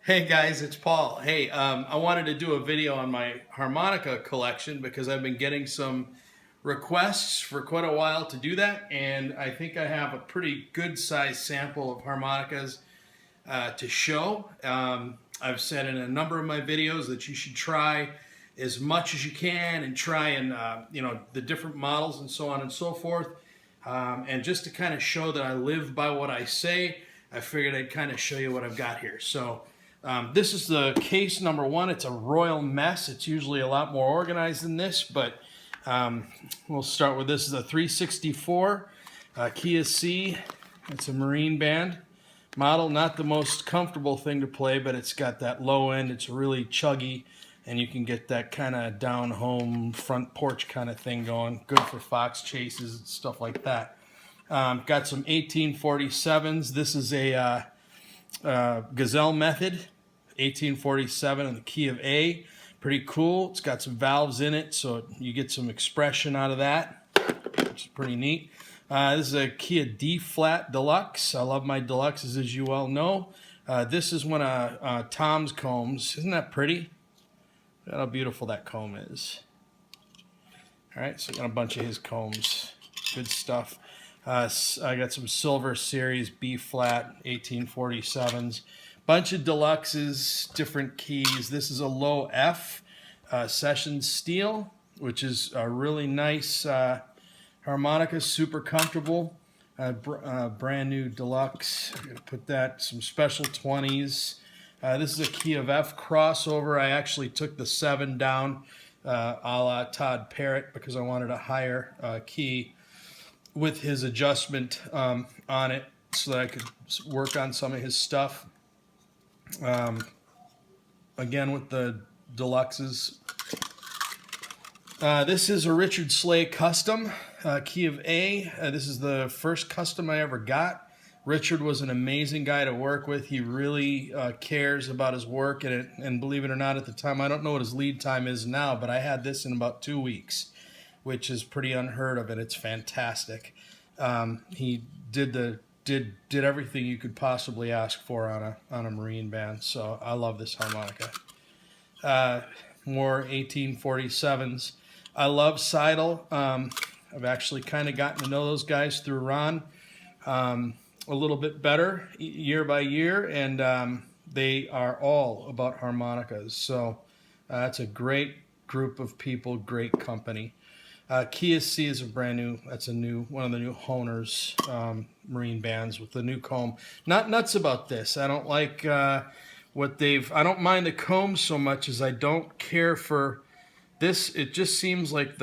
Hey guys, it's Paul. Hey, I wanted to do a video on my harmonica collection because I've been getting some requests for quite a while to do that, and I think I have a pretty good sized sample of harmonicas to show. I've said in a number of my videos that you should try as much as you can and try and the different models and so on and so forth. And just to kind of show that I live by what I say, I figured I'd kind of show you what I've got here. So this is the case number one. It's a royal mess. It's usually a lot more organized than this, but we'll start with this. This is a 364 Kia C. It's a marine band model. Not the most comfortable thing to play, but it's got that low end. It's really chuggy, and you can get that kind of down home front porch kind of thing going. Good for fox chases and stuff like that. Got some 1847s. This is a Gazelle method, 1847 in the key of A. Pretty cool. It's got some valves in it, so you get some expression out of that, which is pretty neat. This is a Kia D flat deluxe. I love my deluxes, as you well know. This is one of Tom's combs. Isn't that pretty? Look at how beautiful that comb is. All right, so I got a bunch of his combs. Good stuff. I got some Silver Series B flat 1847s. Bunch of deluxes, different keys. This is a low F session steel, which is a really nice harmonica, super comfortable. Brand new deluxe. I'm gonna put that, some special 20s. This is a key of F crossover. I actually took the 7 down a la Todd Parrott because I wanted a higher key with his adjustment on it so that I could work on some of his stuff. Again with the deluxes. This is a Richard Slay custom, key of A. This is the first custom I ever got. Richard was an amazing guy to work with. He really cares about his work, and believe it or not, at the time, I don't know what his lead time is now, but I had this in about 2 weeks, which is pretty unheard of, and it's fantastic. He did everything you could possibly ask for on a marine band, so I love this harmonica. More 1847s. I love Seidel. I've actually kind of gotten to know those guys through Ron a little bit better year by year, and they are all about harmonicas. So that's a great group of people, great company. Kia C is a brand new. That's one of the new Honors marine bands with the new comb. Not nuts about this. I don't like what they've. I don't mind the comb so much as I don't care for this. It just seems like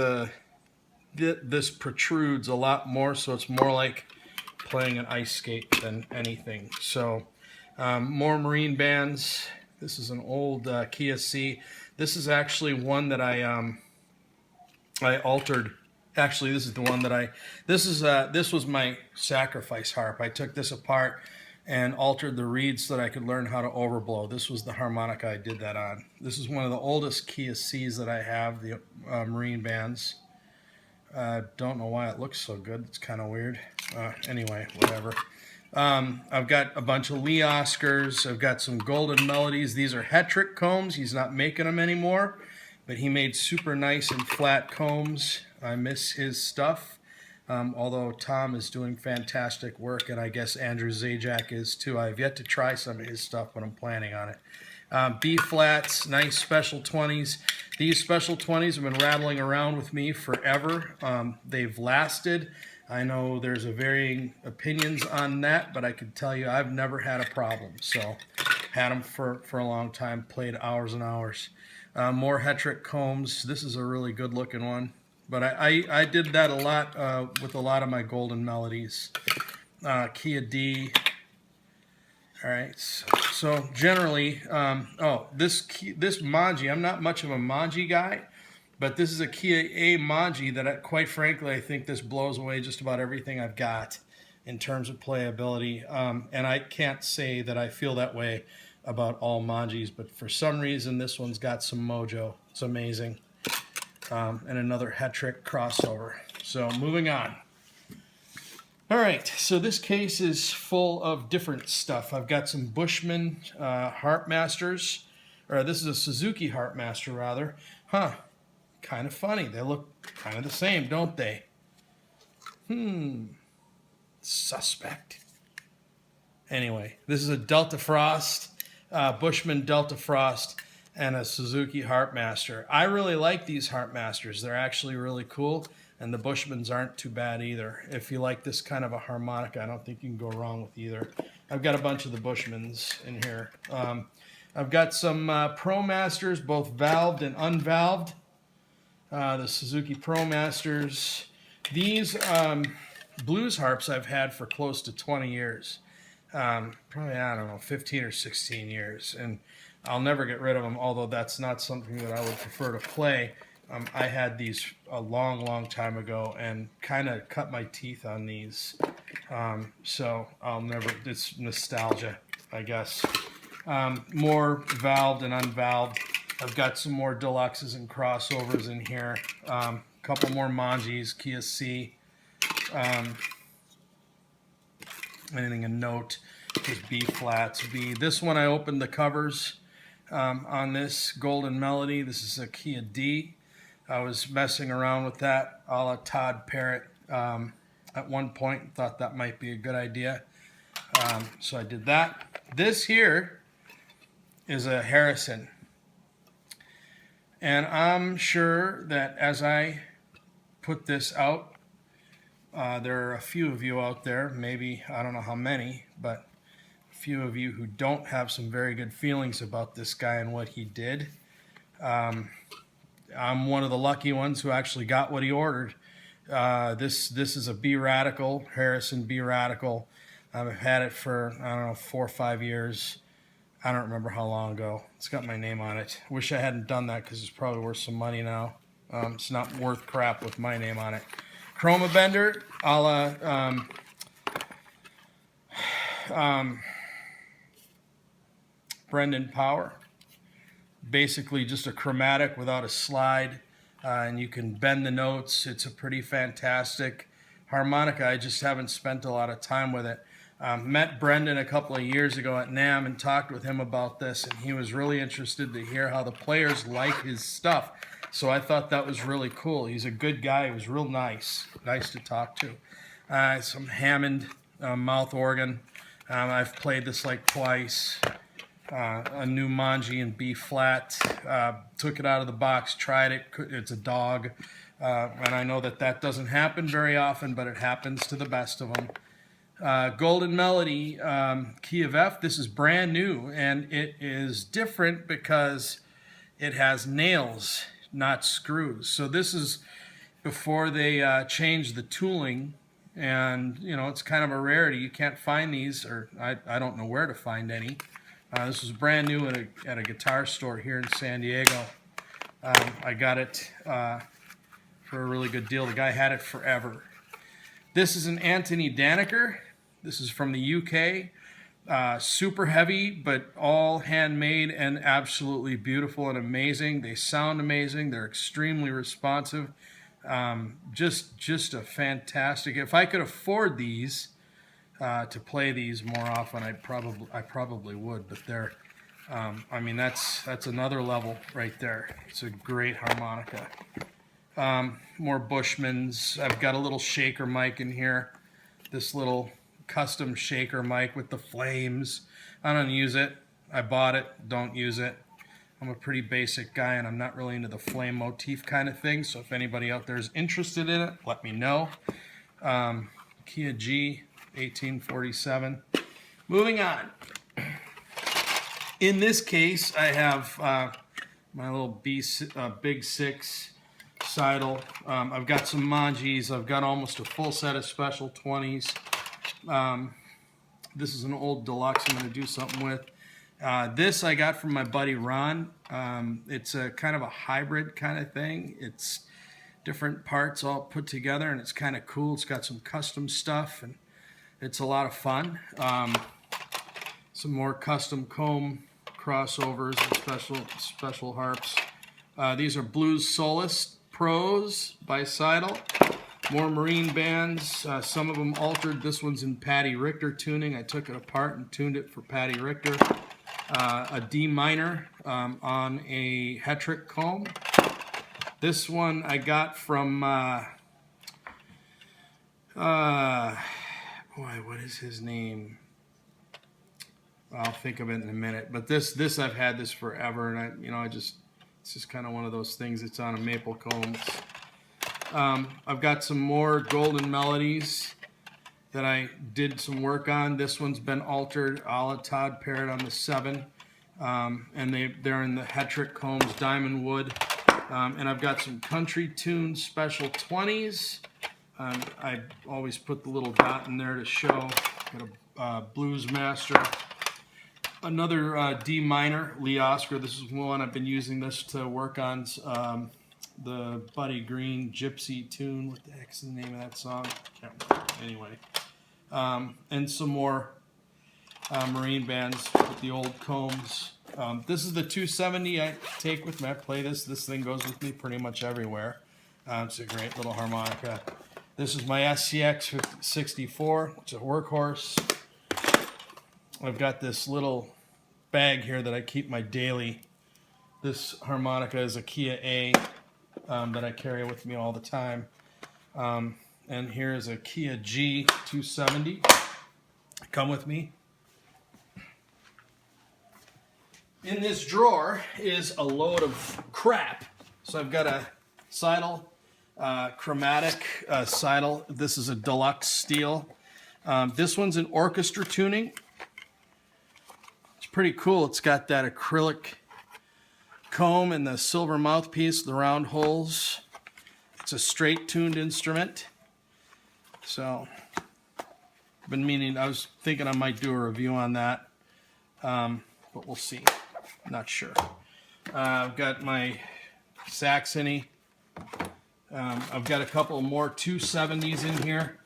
this protrudes a lot more, so it's more like playing an ice skate than anything. So more marine bands. This is an old Kia C. This is actually one that I altered. Actually, this is the one that this was my sacrifice harp. I took this apart and altered the reeds so that I could learn how to overblow. This was the harmonica I did that on. This is one of the oldest Kia C's that I have, the marine bands. Don't know why it looks so good. It's kind of weird. Anyway, whatever. I've got a bunch of Lee Oscars. I've got some Golden Melodies. These are Hetrick combs. He's not making them anymore, but he made super nice and flat combs. I miss his stuff, although Tom is doing fantastic work, and I guess Andrew Zajac is too. I've yet to try some of his stuff, but I'm planning on it. B flats, nice special 20s. These special 20s have been rattling around with me forever. They've lasted. I know there's varying opinions on that, but I can tell you I've never had a problem. So had them for a long time, played hours and hours. More Hetrick combs. This is a really good looking one, but I did that a lot with a lot of my Golden Melodies. Kia D. All right, so generally, this Manji, I'm not much of a Manji guy, but this is a Kia A Manji that, quite frankly, I think this blows away just about everything I've got in terms of playability. And I can't say that I feel that way about all Manjis, but for some reason, this one's got some mojo. It's amazing. And another Hetrick crossover. So moving on. All right, so this case is full of different stuff. I've got some Bushman harp masters, or this is a Suzuki harp master rather. Huh, kind of funny. They look kind of the same, don't they? Suspect. Anyway, this is a Delta Frost, Bushman Delta Frost, and a Suzuki harp master. I really like these harp masters. They're actually really cool. And the Bushmans aren't too bad either. If you like this kind of a harmonica, I don't think you can go wrong with either. I've got a bunch of the Bushmans in here. I've got some Pro Masters, both valved and unvalved. The Suzuki Pro Masters. These blues harps I've had for close to 20 years. Probably, I don't know, 15 or 16 years. And I'll never get rid of them, although that's not something that I would prefer to play. I had these a long time ago and kind of cut my teeth on these. So I'll never, it's nostalgia, I guess. More valved and unvalved. I've got some more deluxes and crossovers in here. A couple more Manjis, Kia C. Anything a note, just B flats, B. This one I opened the covers on this Golden Melody. This is a Kia D. I was messing around with that a la Todd Parrott at one point. Thought that might be a good idea. So I did that. This here is a Harrison. And I'm sure that as I put this out, there are a few of you out there, maybe, I don't know how many, but a few of you who don't have some very good feelings about this guy and what he did. I'm one of the lucky ones who actually got what he ordered. This is a B Radical, Harrison B Radical. I've had it for, I don't know, 4 or 5 years. I don't remember how long ago. It's got my name on it. Wish I hadn't done that because it's probably worth some money now. It's not worth crap with my name on it. Chroma bender, a la Brendan Power. Basically just a chromatic without a slide, and you can bend the notes. It's a pretty fantastic harmonica. I just haven't spent a lot of time with it. Met Brendan a couple of years ago at NAMM and talked with him about this, and he was really interested to hear how the players like his stuff. So I thought that was really cool. He's a good guy. He was real nice to talk to. Some Hammond mouth organ. I've played this like twice. A new Manji in B flat. Took it out of the box, tried it. It's a dog. And I know that doesn't happen very often, but it happens to the best of them. Golden Melody, key of F. This is brand new, and it is different because it has nails, not screws. So this is before they changed the tooling, and you know, it's kind of a rarity. You can't find these, or I don't know where to find any. This was brand new at a guitar store here in San Diego. I got it for a really good deal. The guy had it forever. This is an Anthony Daniker. This is from the UK. Super heavy, but all handmade and absolutely beautiful and amazing. They sound amazing. They're extremely responsive. Just a fantastic. If I could afford these to play these more often, I probably would. But they're, I mean, that's another level right there. It's a great harmonica. More Bushmans. I've got a little shaker mic in here. This little custom shaker mic with the flames. I don't use it. I bought it. Don't use it. I'm a pretty basic guy, and I'm not really into the flame motif kind of thing. So if anybody out there is interested in it, let me know. Kia G, 1847. Moving on. In this case, I have my little Big Six Seidel. I've got some Manjis. I've got almost a full set of Special 20s. This is an old deluxe I'm going to do something with. This I got from my buddy Ron. It's a kind of a hybrid kind of thing. It's different parts all put together, and it's kind of cool. It's got some custom stuff, and it's a lot of fun. Some more custom comb crossovers and special harps. These are Blues Solace Pros by Seidel. More marine bands, some of them altered. This one's in Patty Richter tuning. I took it apart and tuned it for Patty Richter. A D minor on a Hetrick comb. This one I got from, boy, what is his name? I'll think of it in a minute. But this I've had this forever, and it's just kind of one of those things. It's on a maple comb. I've got some more golden melodies that I did some work on. This one's been altered, a la Todd Parrott on the 7, and they're in the Hetrick combs, diamond wood. And I've got some country tuned special 20s. I always put the little dot in there to show. Got a blues master. Another D minor, Lee Oscar. This is one I've been using this to work on. The Buddy Green Gypsy tune. What the heck's the name of that song? Can't remember. Anyway. And some more marine bands with the old combs. This is the 270 I take with me. I play this. This thing goes with me pretty much everywhere. It's a great little harmonica. This is my SCX 64. It's a workhorse. I've got this little bag here that I keep my daily. This harmonica is a Kia A. That I carry with me all the time. And here is a Kia G 270. Come with me. In this drawer is a load of crap. So I've got a Seidel, chromatic Seidel. This is a deluxe steel. This one's an orchestra tuning. It's pretty cool. It's got that acrylic comb and the silver mouthpiece, the round holes. It's a straight tuned instrument. So I've been meaning, I was thinking I might do a review on that, but we'll see. Not sure. I've got my Saxony. I've got a couple more 270s in here.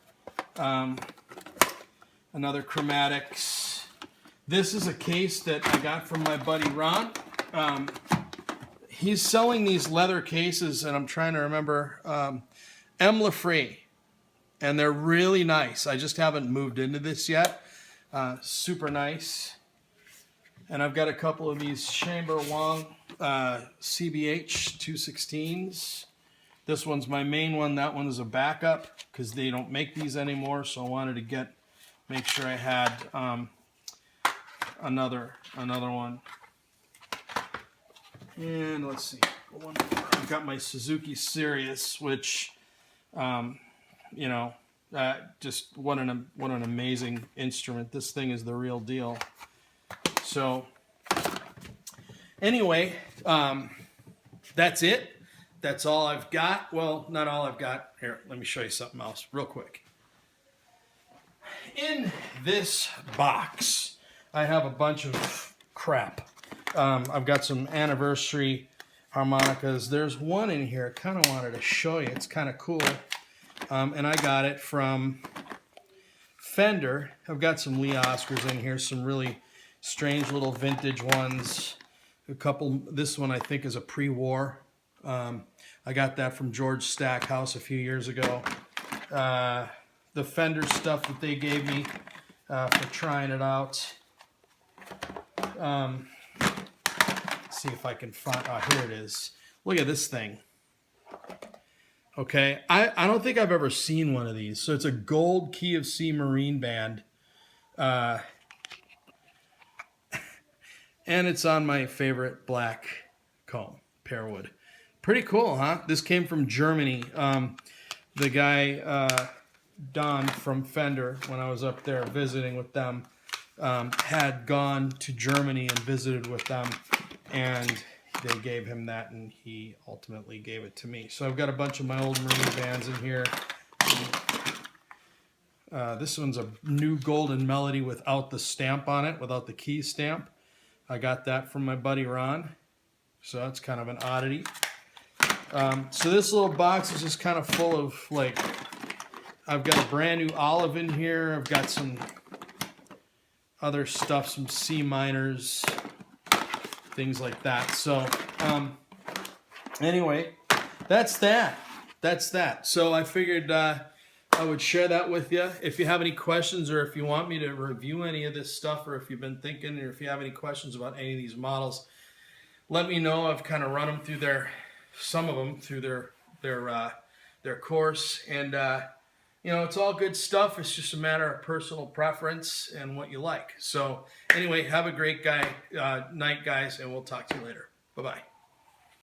Another Chromatics. This is a case that I got from my buddy Ron. He's selling these leather cases, and I'm trying to remember, M. Lafrey, and they're really nice. I just haven't moved into this yet. Super nice. And I've got a couple of these Chamber Wang CBH 216s. This one's my main one. That one is a backup because they don't make these anymore, so I wanted to make sure I had another one. And let's see, I've got my Suzuki Sirius, which, just what an amazing instrument. This thing is the real deal. So, anyway, that's it. That's all I've got. Well, not all I've got. Here, let me show you something else real quick. In this box, I have a bunch of crap. I've got some anniversary harmonicas. There's one in here I kind of wanted to show you. It's kind of cool. And I got it from Fender. I've got some Lee Oscars in here, some really strange little vintage ones. A couple, this one I think is a pre-war. I got that from George Stackhouse a few years ago. The Fender stuff that they gave me for trying it out. See if I can find, here it is. Look at this thing. Okay, I don't think I've ever seen one of these. So it's a gold key of C marine band. And it's on my favorite black comb, Pearwood. Pretty cool, huh? This came from Germany. The guy, Don from Fender, when I was up there visiting with them, had gone to Germany and visited with them. And they gave him that, and he ultimately gave it to me. So I've got a bunch of my old marine bands in here. This one's a new Golden Melody without the stamp on it, without the key stamp. I got that from my buddy Ron. So that's kind of an oddity. So this little box is just kind of full of, like, I've got a brand new olive in here. I've got some other stuff, some C minors, things like that. So anyway, that's that. that's that. So I figured I would share that with you. If you have any questions, or if you want me to review any of this stuff, or if you've been thinking, or if you have any questions about any of these models, let me know. I've kind of run them through some of them through their course, and you know, it's all good stuff. It's just a matter of personal preference and what you like. So anyway, have a great night, guys, and we'll talk to you later. Bye-bye.